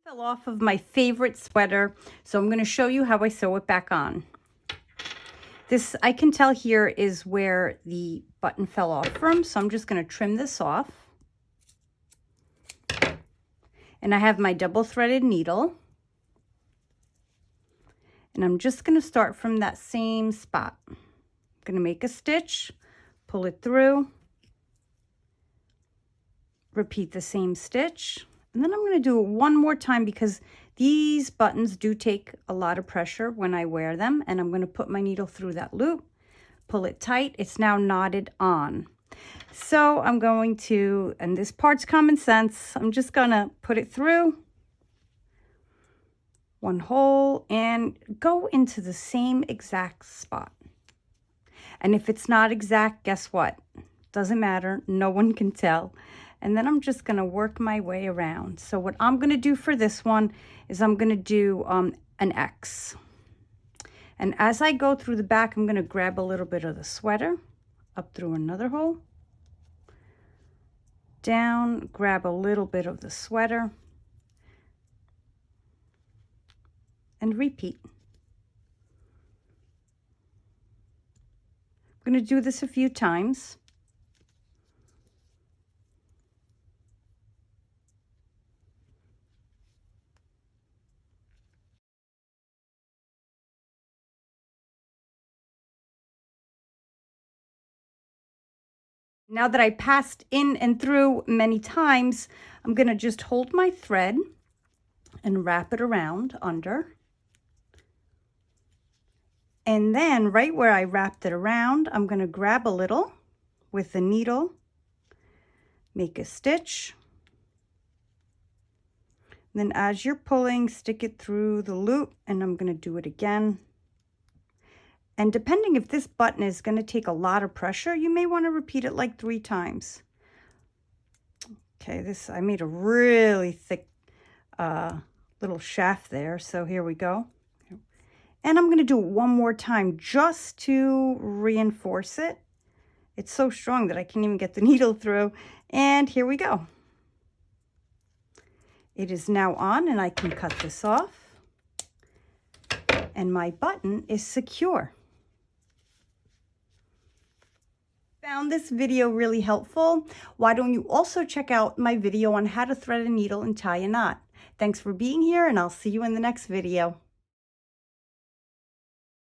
Fell off of my favorite sweater, so I'm going to show you how I sew it back on. This, I can tell here, is where the button fell off from, so I'm just going to trim this off. And I have my double threaded needle. And I'm just going to start from that same spot. I'm going to make a stitch, pull it through, repeat the same stitch, and then I'm going to do it one more time because these buttons do take a lot of pressure when I wear them, and I'm going to put my needle through that loop, pull it tight. It's now knotted on. So I'm going to, and this part's common sense, I'm just going to put it through one hole and go into the same exact spot. And if it's not exact, guess what? Doesn't matter. No one can tell. And then I'm just going to work my way around. So what I'm going to do for this one is I'm going to do an X. And as I go through the back, I'm going to grab a little bit of the sweater, up through another hole, down, grab a little bit of the sweater, and repeat. I'm going to do this a few times. Now that I passed in and through many times, I'm going to just hold my thread and wrap it around under. And then right where I wrapped it around, I'm going to grab a little with the needle, make a stitch. Then as you're pulling, stick it through the loop, and I'm going to do it again. And depending if this button is going to take a lot of pressure, you may want to repeat it like 3 times. Okay, I made a really thick little shaft there, so here we go. And I'm going to do it one more time just to reinforce it. It's so strong that I can't even get the needle through. And here we go. It is now on, and I can cut this off. And my button is secure. Found this video really helpful? Why don't you also check out my video on how to thread a needle and tie a knot? Thanks for being here, and I'll see you in the next video.